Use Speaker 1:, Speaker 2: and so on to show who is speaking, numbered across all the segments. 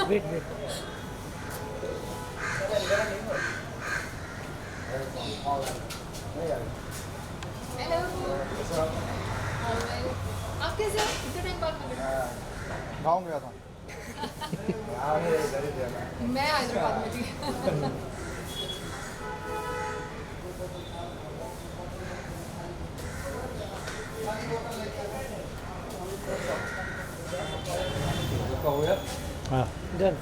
Speaker 1: Wait wait
Speaker 2: hello. आप कैसे हो? इतने टाइम बाद मिले।
Speaker 3: गाँव गया था।
Speaker 2: मैं हैदराबाद में थी।
Speaker 1: हाँ डन।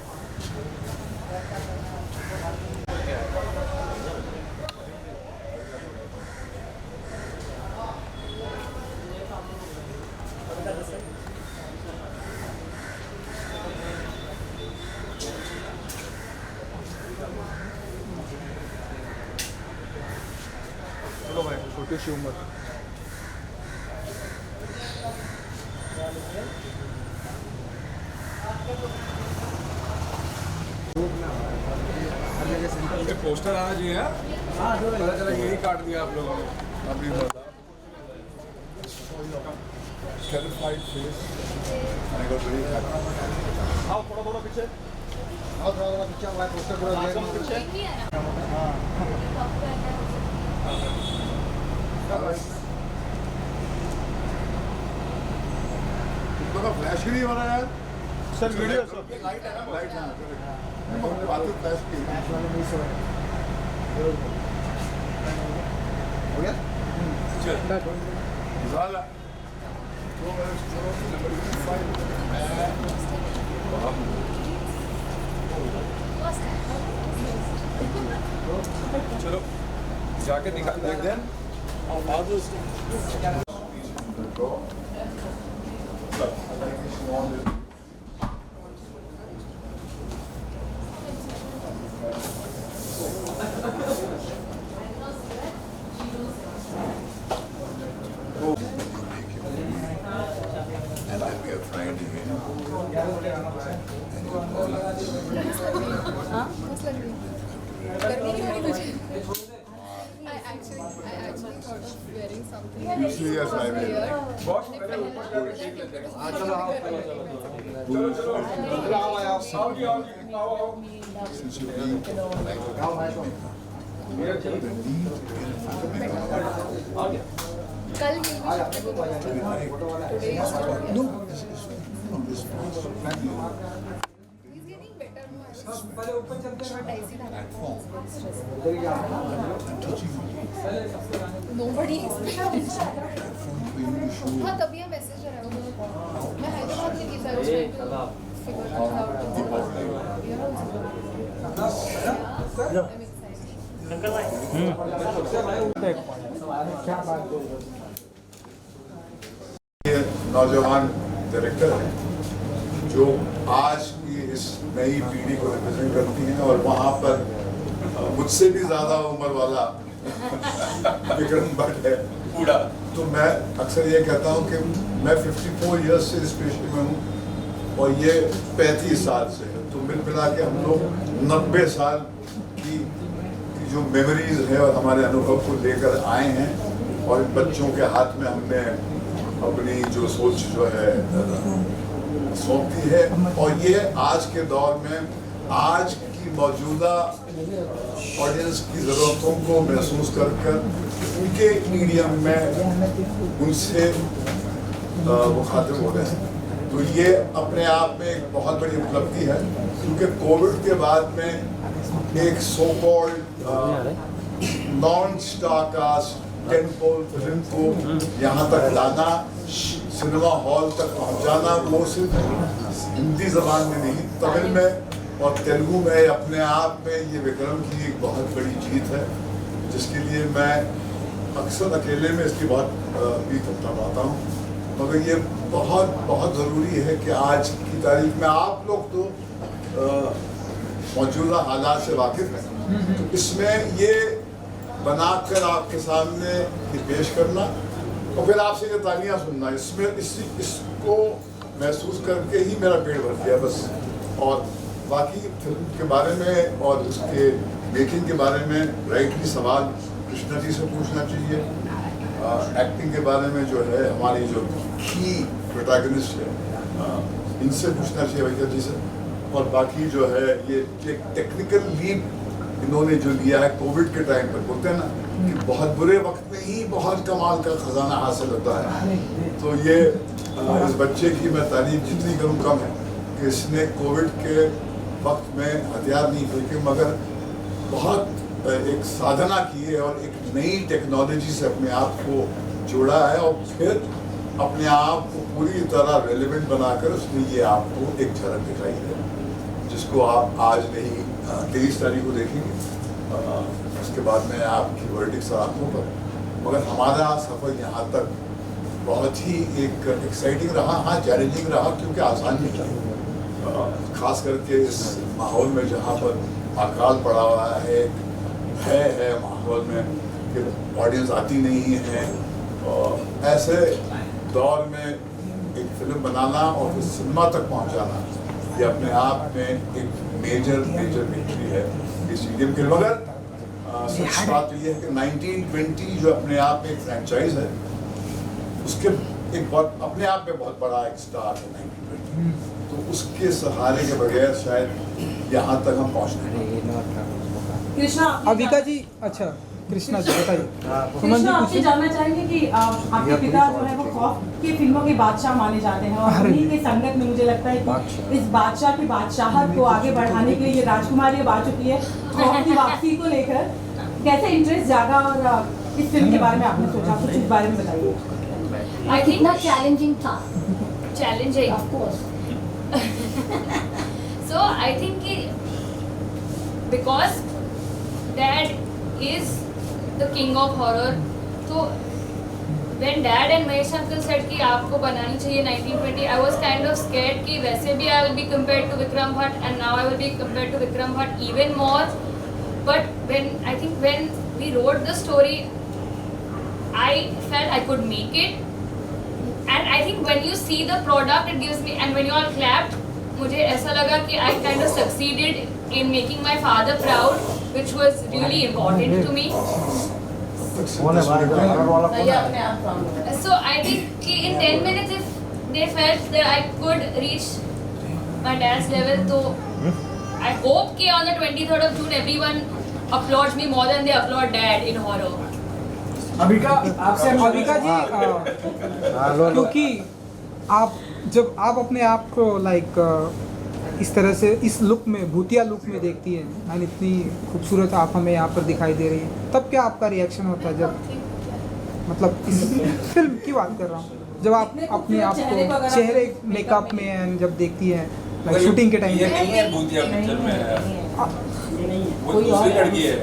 Speaker 3: चलो भाई, छोटी सी उम्र।
Speaker 4: ये पोस्टर आना चाहिए यार। पता चला यही काट दिया आप लोगों ने। अभी बता Terrified face. I got very happy.
Speaker 3: आओ थोड़ा थोड़ा पीछे, आओ थोड़ा थोड़ा पीछे। हमारा पोस्टर पूरा देख लो पीछे।
Speaker 4: तुम लोग फ्लैश ही नहीं हो रहा यार।
Speaker 3: Sir video sir.
Speaker 4: लाइट है ना, लाइट है। बातें फ्लैश की।
Speaker 3: हो गया?
Speaker 4: चल। ज़ाला। चलो जाके दिखा देख दें। And then we are trying to get and you call us.
Speaker 2: हाँ, मस्त लग रही है। गर्मी नहीं हो रही मुझे। I actually thought of wearing something.
Speaker 4: Usually yes, I will.
Speaker 3: हाँ चलो आओ चलो आओ आओ
Speaker 4: Since you leave, like
Speaker 3: आओ भाई तो
Speaker 2: कल ये भी शिफ्ट को today is
Speaker 4: no, this is no, this is
Speaker 2: he's getting better now. Not dicey
Speaker 4: platform.
Speaker 2: Nobody expected.
Speaker 4: Platform पे you show
Speaker 2: हाँ तभी मैसेज आ रहा है। मैं हैदराबाद में थी सर उस टाइम पे figure it out. You're also good. I'm excited.
Speaker 1: Uncle भाई क्या बात है।
Speaker 4: ये नौजवान डायरेक्टर हैं जो आज की इस नई पीढ़ी को रिप्रेजेंट करती हैं और वहाँ पर मुझसे भी ज़्यादा उम्र वाला विक्रम भट्ट है पूरा। तो मैं अक्सर ये कहता हूँ कि मैं 54 इयर्स से इस पेशे में हूँ और ये 35 साल से है। तो मिल मिला के हम लोग 90 साल की जो मेमोरीज है और हमारे अनुभव को लेकर आए हैं और बच्चों के हाथ में हमने अपनी जो सोच जो है सौंप दी है। और ये आज के दौर में आज की मौजूदा ऑडियंस की ज़रूरतों को महसूस कर उनके मीडियम में उनसे मुखातिब हो रहे हैं। तो ये अपने आप में एक बहुत बड़ी उपलब्धि है क्योंकि कोविड के बाद में एक so called non star cast टेंपोल फिल्म को यहाँ तक लाना, सिनेमा हॉल तक पहुँचाना, वो सिर्फ हिंदी ज़बान में नहीं तमिल में और तेलुगु में अपने आप में ये विक्रम की एक बहुत बड़ी जीत है जिसके लिए मैं अक्सर अकेले में इसकी बहुत भी करता पाता हूँ। मगर ये बहुत बहुत ज़रूरी है कि आज की तारीख में आप लोग तो मौजूदा हालात से वाकिफ़ हैं, तो इसमें ये बनाकर आपके सामने ये पेश करना और फिर आपसे ये तालियां सुनना, इसमें इसको महसूस करके ही मेरा पेट भर गया बस। और बाकी फिल्म के बारे में और उसके मेकिंग के बारे में राइटली सवाल कृष्णा जी से पूछना चाहिए। एक्टिंग के बारे में जो है हमारी जो की प्रोटैगनिस्ट है इनसे पूछना चाहिए भैया जी से। और बाकी जो है ये एक टेक्निकल लीप इन्होंने जो लिया है कोविड के टाइम पर, बोलते हैं ना कि बहुत बुरे वक्त में ही बहुत कमाल का खजाना हासिल होता है। तो ये इस बच्चे की मैं तारीफ जितनी करूँ कम है कि इसने कोविड के वक्त में हथियार नहीं फेंके मगर बहुत एक साधना की है और एक नई टेक्नोलॉजी से अपने आप को जोड़ा है और फिर अपने आप को पूरी तरह रेलेवेंट बनाकर उसने ये आपको एक झलक दिखाई है जिसको आप आज नहीं 23 तारीख को देखेंगे। उसके बाद में आपकी वर्डिक्स आंखों पर, मगर हमारा सफ़र यहाँ तक बहुत ही एक एक्साइटिंग रहा, हाँ चैलेंजिंग रहा क्योंकि आसान नहीं था, खास करके इस माहौल में जहाँ पर अकाल पड़ा हुआ है माहौल में कि ऑडियंस आती नहीं है। और ऐसे दौर में एक फिल्म बनाना और फिर सिनेमा तक पहुँचाना ये अपने आप में एक मेजर विक्ट्री है इस मीडियम के। मगर सच बात तो ये है कि 1920 जो अपने आप में एक फ्रेंचाइज है उसके एक बहुत अपने आप में बहुत बड़ा एक स्टार है 1920, तो उसके सहारे के बगैर शायद यहाँ तक हम पहुँच नहीं।
Speaker 5: कृष्णा
Speaker 1: अविका जी, अच्छा कृष्णा जी बताइए।
Speaker 5: कृष्णा आपसे जानना चाहेंगे कि आपके पिता जो है वो खौफ की फिल्मों के बादशाह माने जाते हैं और उन्हीं के संगत में मुझे लगता है कि इस बादशाह की बादशाहत को आगे बढ़ाने के लिए ये राजकुमारी अब आ चुकी है। खौफ की वापसी को लेकर कैसे इंटरेस्ट जागा और इस फिल्म के बारे में आपने सोचा, कुछ इस बारे में बताइए।
Speaker 2: आई थिंक
Speaker 6: कितना चैलेंजिंग था।
Speaker 2: Challenging
Speaker 6: of course.
Speaker 2: So I think because Dad is the king of horror, तो when Dad and Mahesh uncle said कि आपको बनानी चाहिए 1920, I was kind of scared कि वैसे भी I will be compared to Vikram Bhatt and now I will be compared to Vikram Bhatt even more. But when we wrote the story, I felt I could make it. And I think when you see the product, it gives me, and when you all clapped, मुझे ऐसा लगा कि I kind of succeeded in making my father proud, which was really important to me. So I think कि in 10 minutes if they felt that I could reach my dad's level, तो I hope कि on the 23rd of June everyone applauds me more than they applaud Dad in horror.
Speaker 1: Avika जी क्योंकि आप जब आप अपने आप को इस तरह से इस लुक में, भूतिया लुक में देखती हैं एंड इतनी खूबसूरत आप हमें यहाँ पर दिखाई दे रही है, तब क्या आपका रिएक्शन होता है जब मतलब इस फिल्म की बात कर रहा हूँ, जब आप अपने आप को चेहरे मेकअप में एंड जब देखती हैं शूटिंग के टाइम
Speaker 7: ये नहीं है भूतिया पिक्चर में, वो दूसरी लड़की है।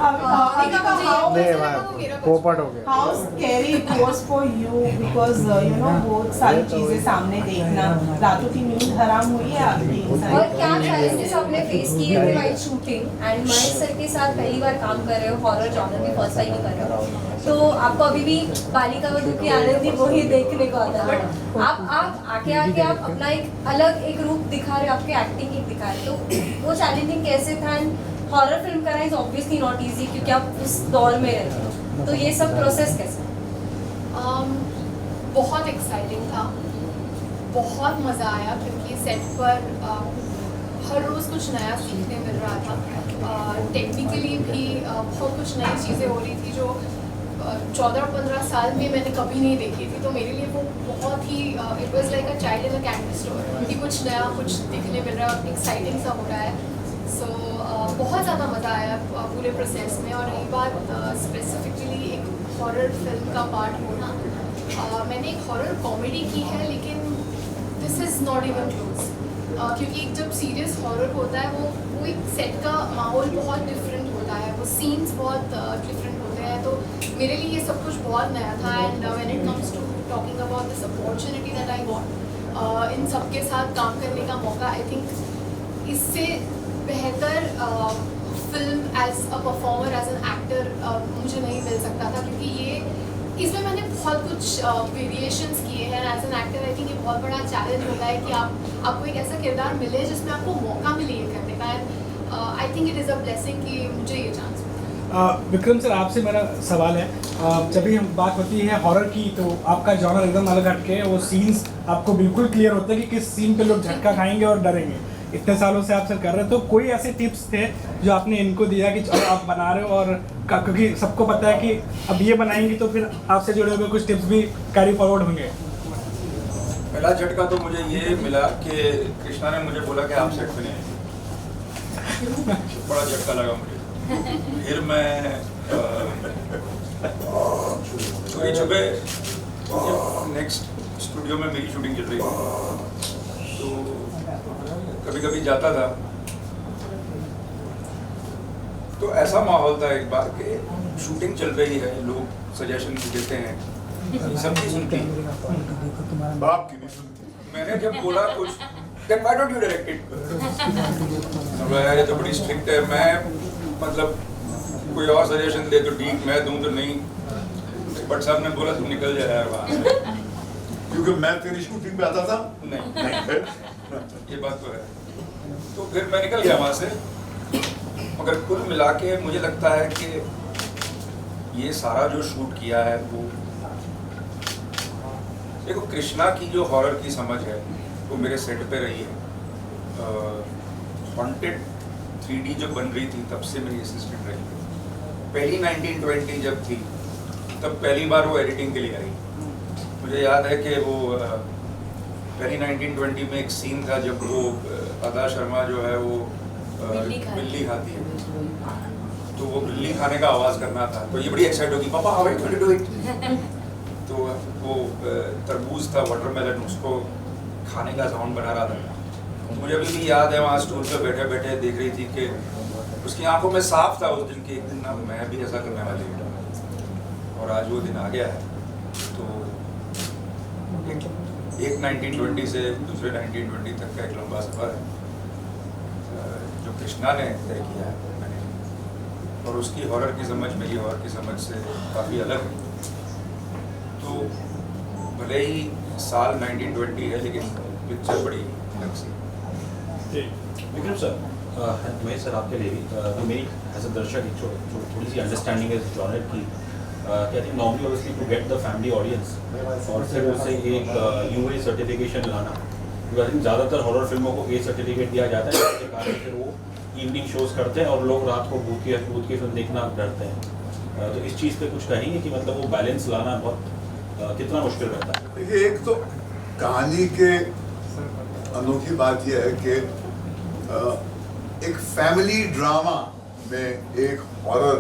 Speaker 5: पोपट हो गया। How scary it was for you because you know बहुत सारी चीजें सामने देखना, रातों की नींद हराम हुई है आपकी।
Speaker 6: और क्या चैलेंजेस आपने फेस किए थे while shooting and Mahesh sir के साथ पहली बार काम कर रहे हो, हॉरर जॉनर में फर्स्ट टाइम ही कर रहे हो, तो आपको अभी भी बालिका वधू की आनंदी वही देखने को आता है, बट आप आके आप अपना एक अलग एक रूप दिखा रहे हो, आपके एक्टिंग एक दिखा रहे हो, तो वो चैलेंजिंग कैसे था? एंड हॉरर फिल्म करना इज ऑब्वियसली नॉट इजी क्योंकि आप उस दौर में रहते हो, तो ये सब प्रोसेस कैसे?
Speaker 2: बहुत एक्साइटिंग था, बहुत मज़ा आया क्योंकि सेट पर हर रोज़ कुछ नया सीखने मिल रहा था। टेक्निकली भी बहुत कुछ नई चीज़ें हो रही थी जो 14-15 साल में मैंने कभी नहीं देखी थी, तो मेरे लिए वो बहुत ही it was like a child in a candy store कि कुछ नया कुछ दिखने मिल रहा है और एक्साइटिंग सा हो रहा है। सो बहुत ज़्यादा मज़ा आया पूरे प्रोसेस में। और रही बात स्पेसिफिकली एक हॉरर फिल्म का पार्ट होना, मैंने एक हॉरर कॉमेडी की है लेकिन this is not even close, क्योंकि जब सीरियस हॉरर होता है वो एक सेट का माहौल बहुत डिफरेंट होता है, वो सीन्स बहुत डिफरेंट होते हैं, तो मेरे लिए ये सब कुछ बहुत नया था। And when it comes to talking about this opportunity that I got, इन सब के साथ काम करने का मौका, आई थिंक इससे बेहतर film as a performer, as an actor मुझे नहीं मिल सकता था, क्योंकि ये इसमें मैंने बहुत कुछ वेरिएशंस किए हैं। As an actor I think ये बहुत बड़ा चैलेंज होता है कि आपको एक ऐसा किरदार मिले जिसमें आपको मौका मिले ये करने का। And I think it is a blessing कि मुझे ये चांस मिला।
Speaker 8: विक्रम सर, आपसे मेरा सवाल है, जब भी हम बात होती है हॉरर की तो आपका जॉनर एकदम अलग हटके है, वो सीन्स आपको बिल्कुल क्लियर होते हैं कि किस सीन पे लोग झटका खाएंगे और डरेंगे, इतने सालों से आप सर कर रहे हैं, तो कोई ऐसे टिप्स थे जो आपने इनको दिया कि चलो आप बना रहे हो और क्योंकि सबको पता है कि अब ये बनाएंगी तो फिर आपसे जुड़े हुए कुछ टिप्स भी कैरी फॉरवर्ड होंगे?
Speaker 7: पहला झटका तो मुझे ये मिला कि कृष्णा ने मुझे बोला कि आप सेट पे नहीं आएंगे। बड़ा झटका लगा मुझे। फिर मैं चोरी छुपे नेक्स्ट स्टूडियो में मेरी शूटिंग चल रही थी, तो कभी कभी जाता था, तो ऐसा माहौल था एक बार कि शूटिंग चल रही है, लोग सजेशन देते हैं, सबकी सुनती,
Speaker 4: बाप की नहीं सुनती।
Speaker 7: मैंने जब बोला कुछ, then why don't you direct it? ये तो बड़ी स्ट्रिक्ट है, मैं मतलब कोई और सजेशन दे तो ठीक, मैं दूं तो नहीं। बट साहब ने बोला तुम निकल जा यार वहाँ से,
Speaker 4: क्योंकि मैं तेरी शूटिंग में आता था।
Speaker 7: नहीं ये बात तो है। तो फिर मैं निकल गया वहाँ से, मगर कुल मिला के मुझे लगता है कि ये सारा जो शूट किया है वो, देखो कृष्णा की जो हॉरर की समझ है वो मेरे सेट पे रही है। वांटेड 3D जब बन रही थी तब से मेरी असिस्टेंट रही है। पहली 1920 जब थी तब पहली बार वो एडिटिंग के लिए आई। मुझे याद है कि वो पहली 1920 में एक सीन था जब वो अदा शर्मा जो है वो बिल्ली खाती है, तो वो बिल्ली खाने का आवाज़ करना था, तो ये बड़ी एक्साइट होगी, पापा how are you going to do it. तो वो तरबूज था, वाटरमेलन, उसको खाने का साउंड बना रहा था। मुझे अभी भी याद है वहाँ स्टूल पे बैठे बैठे देख रही थी कि उसकी आंखों में साफ था उस दिन कि एक दिन ना मैं भी ऐसा करने वाली हूँ, और आज वो दिन आ गया है। तो एक 1920 से दूसरे 1920 तक का एक लंबा सफ़र है जो कृष्णा ने तय किया है मैंने, और उसकी हॉरर की समझ मेरी हॉरर की समझ से काफ़ी अलग है। तो भले ही साल 1920 है लेकिन पिक्चर बड़ी अलग सी।
Speaker 9: विक्रम सर, महेश सर आपके लिए भी मेरी एज अ दर्शक थोड़ी सी अंडरस्टैंडिंग है जॉनर की, क्या थी normally obviously to get the family audience और फिर उसे एक UA सर्टिफिकेशन लाना, क्योंकि आई थिंक ज़्यादातर हॉरर फिल्मों को A सर्टिफिकेट दिया जाता है, जिसके कारण फिर वो इवनिंग शोज़ करते हैं और लोग रात को भूत की फिल्म देखना डरते हैं। तो इस चीज़ पे कुछ कहेंगे कि मतलब वो बैलेंस लाना बहुत कितना मुश्किल रहता है?
Speaker 4: देखिए, एक तो कहानी के अनोखी बात यह है कि एक फैमिली ड्रामा में एक हॉरर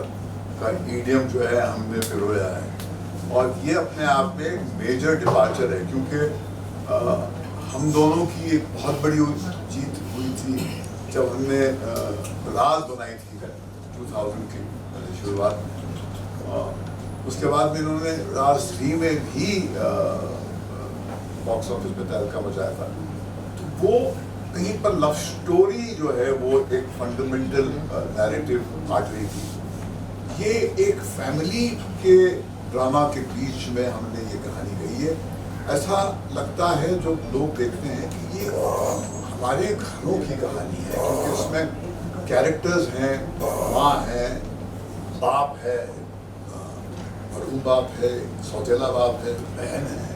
Speaker 4: का ईडियम जो है हमने पिरोया है, और ये अपने आप में एक मेजर डिपार्चर है, क्योंकि हम दोनों की एक बहुत बड़ी जीत हुई थी जब हमने राज बनाई थी 2000 की शुरुआत में। उसके बाद में इन्होंने राज 3 में भी बॉक्स ऑफिस में तहलका मचाया था। तो वो कहीं पर लव स्टोरी जो है वो एक फंडामेंटल नैरेटिव आट रही थी। ये एक फैमिली के ड्रामा के बीच में हमने ये कहानी कही है। ऐसा लगता है जो लोग देखते हैं कि ये हमारे घरों की कहानी है, क्योंकि इसमें कैरेक्टर्स हैं, माँ है, बाप है, मरूम बाप है, सौतेला बाप है, बहन है,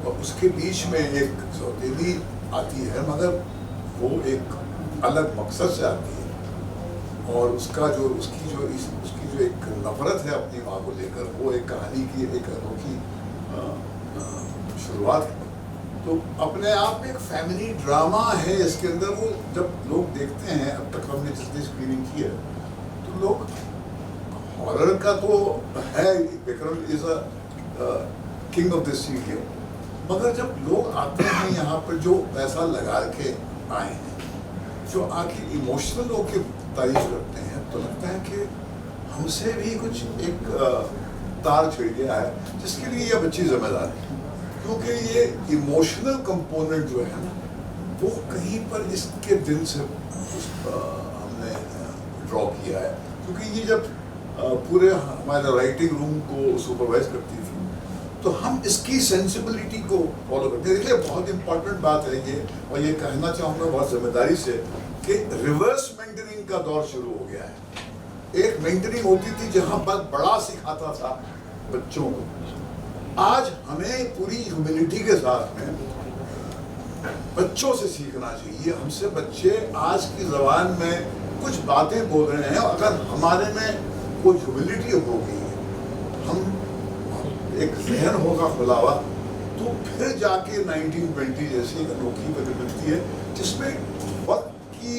Speaker 4: और उसके बीच में एक सौतेली आती है, मगर वो एक अलग मकसद से आती है, और उसकी जो एक नफरत है अपनी माँ को लेकर, वो एक कहानी की एक अनोखी शुरुआत है। तो अपने आप में एक फैमिली ड्रामा है इसके अंदर। वो जब लोग देखते हैं, अब तक हमने जितनी स्क्रीनिंग की है, तो लोग हॉरर का तो है, Vikram is a king of this serial, मगर जब लोग आते हैं यहाँ पर जो पैसा लगा के आए हैं, जो आके इमोशनल होकर तारीफ करते हैं, तो लगता है कि हमसे भी कुछ एक तार छिड़ गया है, जिसके लिए ये बच्ची जिम्मेदार है। क्योंकि ये इमोशनल कंपोनेंट जो है वो कहीं पर इसके दिल से हमने ड्रॉ किया है। क्योंकि ये जब पूरे हमारे राइटिंग रूम को सुपरवाइज करती थी, तो हम इसकी सेंसिबिलिटी को फॉलो करते हैं। देखिए, बहुत इंपॉर्टेंट बात है ये, और ये कहना चाहूँगा बहुत जिम्मेदारी से, कि रिवर्स मेंटरिंग का दौर शुरू हो गया है। एक मेंटरिंग होती थी जहाँ पर बड़ा सिखाता था बच्चों को, आज हमें पूरी ह्यूमिलिटी के साथ में बच्चों से सीखना चाहिए। हमसे बच्चे आज की ज़बान में कुछ बातें बोल रहे हैं, अगर हमारे में कोई ह्यूमिलिटी होगी, हम एक जहन होगा खुला हुआ, तो फिर जाके 1920 जैसी एक अनोखी बदल मिलती है जिसमें वक्त की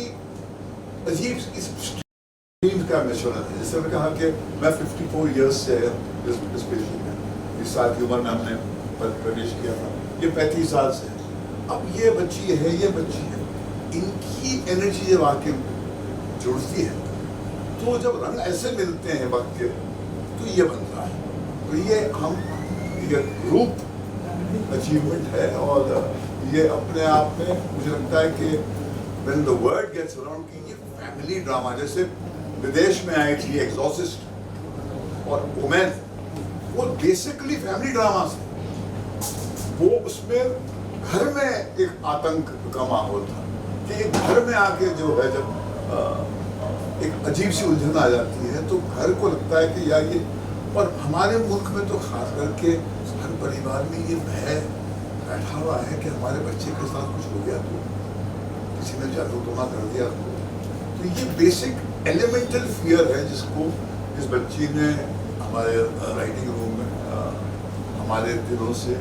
Speaker 4: अजीब इस स्ट्रीम का मिश्रण है। जैसे मैंने कहा कि मैं 54 इयर्स से इस पेशे में, इस साल की उम्र में हमने प्रवेश किया था, ये 35 साल से है। अब ये बच्ची है, ये बच्ची है, इनकी एनर्जी जब आके जुड़ती है तो जब रंग ऐसे मिलते हैं वक्त के, तो ये बनता है। तो ये ये ग्रुप अचीवमेंट है, और ये अपने आप में मुझे लगता है कि when the word gets around कि ये फैमिली ड्रामा, जैसे विदेश में आई थी एग्जॉर्सिस्ट और वुमेन, वो बेसिकली फैमिली ड्रामा से, वो उसमें घर में एक आतंक का माहौल था कि घर में आके जो है जब एक अजीब सी उलझन आ जाती है तो घर को लगता है कि यार ये, और हमारे मुल्क में तो खास करके हर परिवार में ये भय बैठा हुआ है कि हमारे बच्चे के साथ कुछ हो गया तो, किसी ने जादू टोना कर दिया तो ये बेसिक एलिमेंटल फियर है जिसको इस बच्ची ने हमारे राइटिंग रूम में हमारे दिलों से